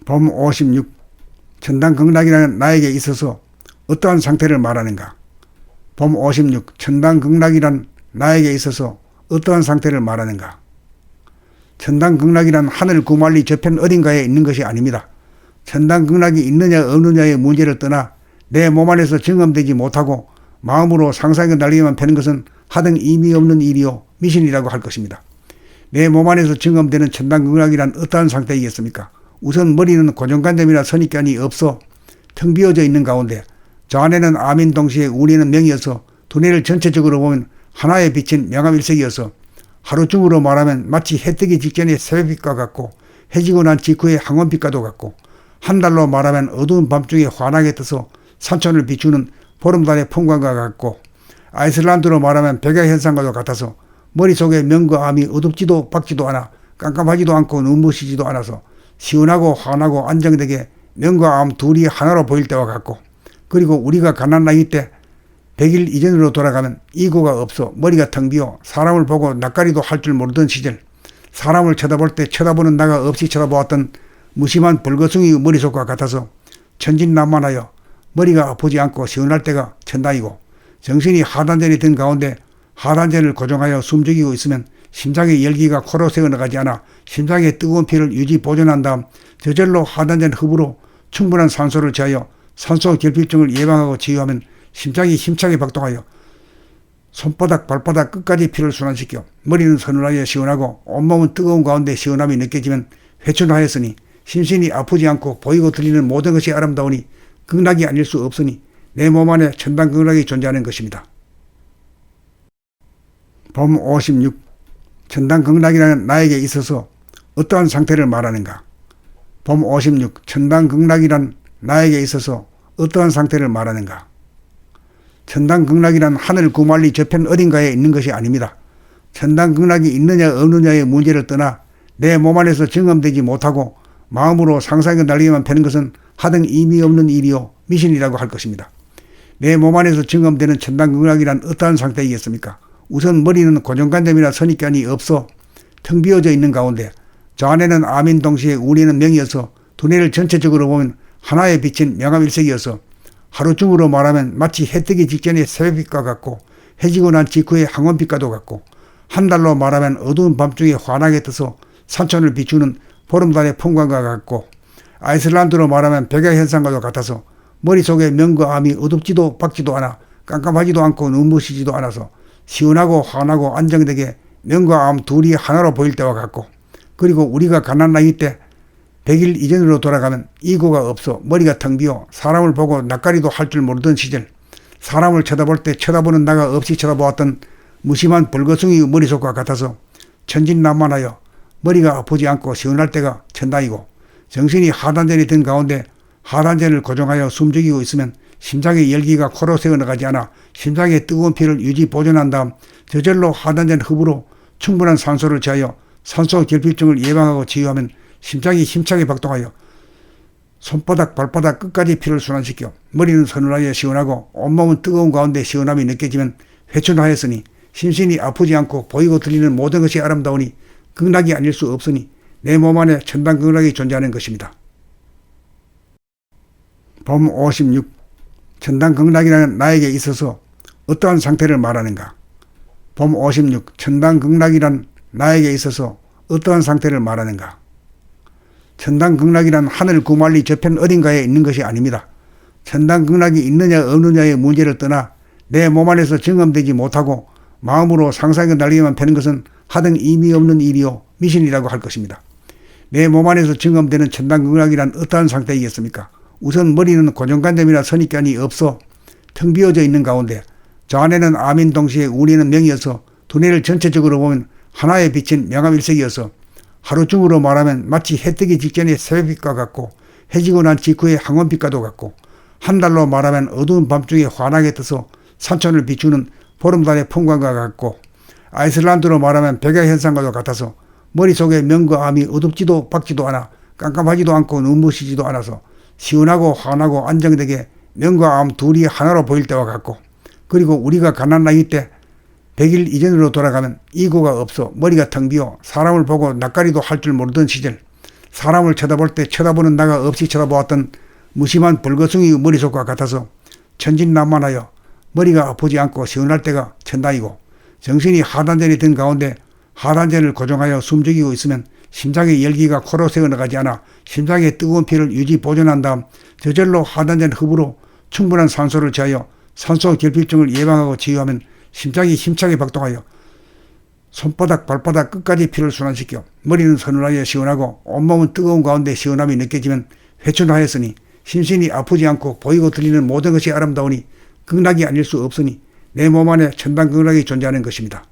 봄 56. 천당극락이라는 나에게 있어서 어떠한 상태를 말하는가? 봄 56. 천당극락이란 나에게 있어서 어떠한 상태를 말하는가? 천당극락이란 하늘 구말리 저편 어딘가에 있는 것이 아닙니다. 천당극락이 있느냐 없느냐의 문제를 떠나 내 몸 안에서 경험되지 못하고 마음으로 상상해 달리기만 되는 것은 하등 의미 없는 일이요 미신이라고 할 것입니다. 내 몸 안에서 경험되는 천당극락이란 어떠한 상태이겠습니까? 우선 머리는 고정관념이나 선입견이 없어 텅 비어져 있는 가운데 저 안에는 암인 동시에 우리는 명이어서 두뇌를 전체적으로 보면 하나에 비친 명암일색이어서 하루중으로 말하면 마치 해 뜨기 직전의 새벽빛과 같고 해지고 난 직후의 항원빛과도 같고 한 달로 말하면 어두운 밤중에 환하게 떠서 산천을 비추는 보름달의 풍광과 같고 아이슬란드로 말하면 백야현상과도 같아서 머릿속에 명과 암이 어둡지도 밝지도 않아 깜깜하지도 않고 눈부시지도 않아서 시원하고 환하고 안정되게 명과 암 둘이 하나로 보일 때와 같고 그리고 우리가 가난 나이 때 100일 이전으로 돌아가면 이고가 없어 머리가 텅 비어 사람을 보고 낯가리도 할 줄 모르던 시절 사람을 쳐다볼 때 쳐다보는 나가 없이 쳐다보았던 무심한 불거숭이 머릿속과 같아서 천진난만하여 머리가 아프지 않고 시원할 때가 천당이고 정신이 하단전이 든 가운데 하단전을 고정하여 숨죽이고 있으면 심장의 열기가 코로 새어나가지 않아 심장의 뜨거운 피를 유지 보존한 다음 저절로 하단전 흡으로 충분한 산소를 취하여 산소 결핍증을 예방하고 치유하면 심장이 힘차게 박동하여 손바닥 발바닥 끝까지 피를 순환시켜 머리는 서늘하여 시원하고 온몸은 뜨거운 가운데 시원함이 느껴지면 회춘하였으니 심신이 아프지 않고 보이고 들리는 모든 것이 아름다우니 극락이 아닐 수 없으니 내 몸 안에 천당극락이 존재하는 것입니다. 봄 56. 천당극락이라는 나에게 있어서 어떠한 상태를 말하는가? 봄 56. 천당극락이란 나에게 있어서 어떠한 상태를 말하는가? 천당극락이란 하늘 구말리 저편 어딘가에 있는 것이 아닙니다. 천당극락이 있느냐 없느냐의 문제를 떠나 내 몸 안에서 경험되지 못하고 마음으로 상상해 달리기만 되는 것은 하등 의미 없는 일이요 미신이라고 할 것입니다. 내 몸 안에서 경험되는 천당극락이란 어떠한 상태이겠습니까? 우선 머리는 고정관념이나 선입견이 없어 텅 비어져 있는 가운데 저 안에는 암인 동시에 우리는 명이어서 두뇌를 전체적으로 보면 하나에 비친 명암일색이어서 하루중으로 말하면 마치 해 뜨기 직전의 새벽빛과 같고 해지고 난 직후의 항원빛과도 같고 한 달로 말하면 어두운 밤중에 환하게 떠서 산천을 비추는 보름달의 풍광과 같고 아이슬란드로 말하면 백야현상과도 같아서 머릿속에 명과 암이 어둡지도 밝지도 않아 깜깜하지도 않고 눈부시지도 않아서 시원하고 환하고 안정되게 명과 암 둘이 하나로 보일 때와 같고 그리고 우리가 가난 나이 때 100일 이전으로 돌아가면 이고가 없어 머리가 텅 비어 사람을 보고 낯가리도 할 줄 모르던 시절 사람을 쳐다볼 때 쳐다보는 나가 없이 쳐다보았던 무심한 불거숭이 머릿속과 같아서 천진난만하여 머리가 아프지 않고 시원할 때가 천당이고 정신이 하단전이 든 가운데 하단전을 고정하여 숨죽이고 있으면 심장의 열기가 코로 새어나가지 않아 심장의 뜨거운 피를 유지 보존한 다음 저절로 하단전 흡으로 충분한 산소를 취하여 산소 결핍증을 예방하고 치유하면 심장이 힘차게 박동하여 손바닥 발바닥 끝까지 피를 순환시켜 머리는 서늘하여 시원하고 온몸은 뜨거운 가운데 시원함이 느껴지면 회춘하였으니 심신이 아프지 않고 보이고 들리는 모든 것이 아름다우니 극락이 아닐 수 없으니 내 몸 안에 천당극락이 존재하는 것입니다. 봄 56. 천당극락이라는 나에게 있어서 어떠한 상태를 말하는가? 봄 56. 천당극락이란 나에게 있어서 어떠한 상태를 말하는가? 천당극락이란 하늘 구말리 저편 어딘가에 있는 것이 아닙니다. 천당극락이 있느냐 없느냐의 문제를 떠나 내 몸 안에서 경험되지 못하고 마음으로 상상해 달리기만 되는 것은 하등 의미 없는 일이요 미신이라고 할 것입니다. 내 몸 안에서 경험되는 천당극락이란 어떠한 상태이겠습니까? 우선 머리는 고정관념이나 선입견이 없어 텅 비어져 있는 가운데 저 안에는 암인 동시에 우리는 명이어서 두뇌를 전체적으로 보면 하나에 비친 명암일색이어서 하루중으로 말하면 마치 해 뜨기 직전의 새벽빛과 같고 해지고 난 직후의 항원빛과도 같고 한 달로 말하면 어두운 밤중에 환하게 떠서 산천을 비추는 보름달의 풍광과 같고 아이슬란드로 말하면 백야현상과도 같아서 머릿속에 명과 암이 어둡지도 밝지도 않아 깜깜하지도 않고 눈부시지도 않아서 시원하고 환하고 안정되게 명과 암 둘이 하나로 보일 때와 같고 그리고 우리가 가난 나이 때 100일 이전으로 돌아가면 이고가 없어 머리가 텅 비어 사람을 보고 낯가리도 할 줄 모르던 시절 사람을 쳐다볼 때 쳐다보는 나가 없이 쳐다보았던 무심한 불거숭이 머릿속과 같아서 천진난만하여 머리가 아프지 않고 시원할 때가 천당이고, 정신이 하단전이 든 가운데 하단전을 고정하여 숨죽이고 있으면 심장의 열기가 코로 새어나가지 않아 심장의 뜨거운 피를 유지 보존한 다음 저절로 하단전 흡으로 충분한 산소를 취하여 산소 결핍증을 예방하고 치유하면 심장이 힘차게 박동하여 손바닥 발바닥 끝까지 피를 순환시켜 머리는 서늘하여 시원하고 온몸은 뜨거운 가운데 시원함이 느껴지면 회춘하였으니 심신이 아프지 않고 보이고 들리는 모든 것이 아름다우니 극락이 아닐 수 없으니 내 몸 안에 천당 극락이 존재하는 것입니다.